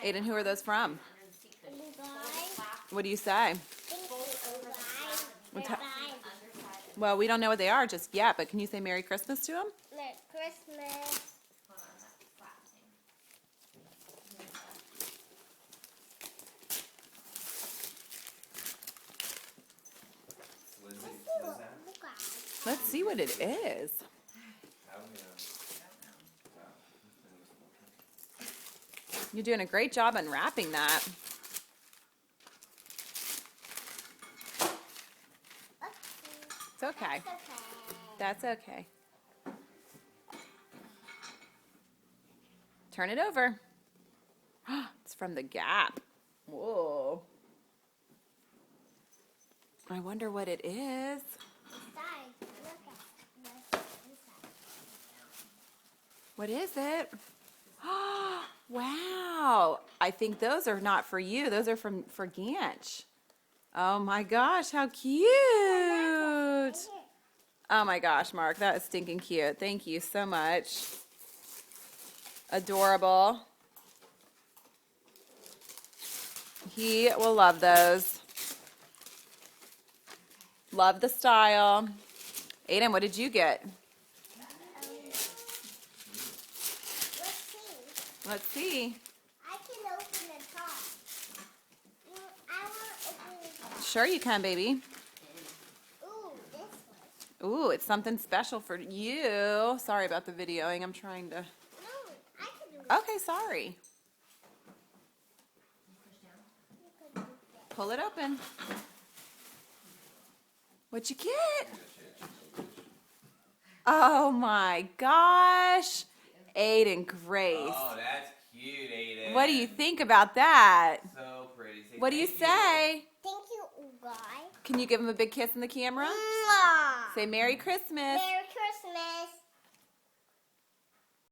Aiden, who are those from? Goodbye. What do you say? Goodbye. Well, we don't know what they are just yet, but can you say Merry Christmas to them? Merry Christmas. Let's see what it is. You're doing a great job unwrapping that. It's okay. That's okay. Turn it over. It's from the Gap. Whoa. I wonder what it is. What is it? Wow. I think those are not for you. Those are for Ganch. Oh my gosh, how cute. Oh my gosh, Mark, that is stinking cute. Thank you so much. Adorable. He will love those. Love the style. Aiden, what did you get? Let's see. I can open the top. I want to open the top. Sure you can, baby. Ooh, this one. Ooh, it's something special for you. Sorry about the videoing. I'm trying to... No, I can do it. Okay, sorry. Pull it open. What'd you get? Oh my gosh. Aiden Grace. Oh, that's cute, Aiden. What do you think about that? So pretty. Say What do you thank say? Thank you, guy. Can you give him a big kiss in the camera? Mwah. Say Merry Christmas. Merry Christmas.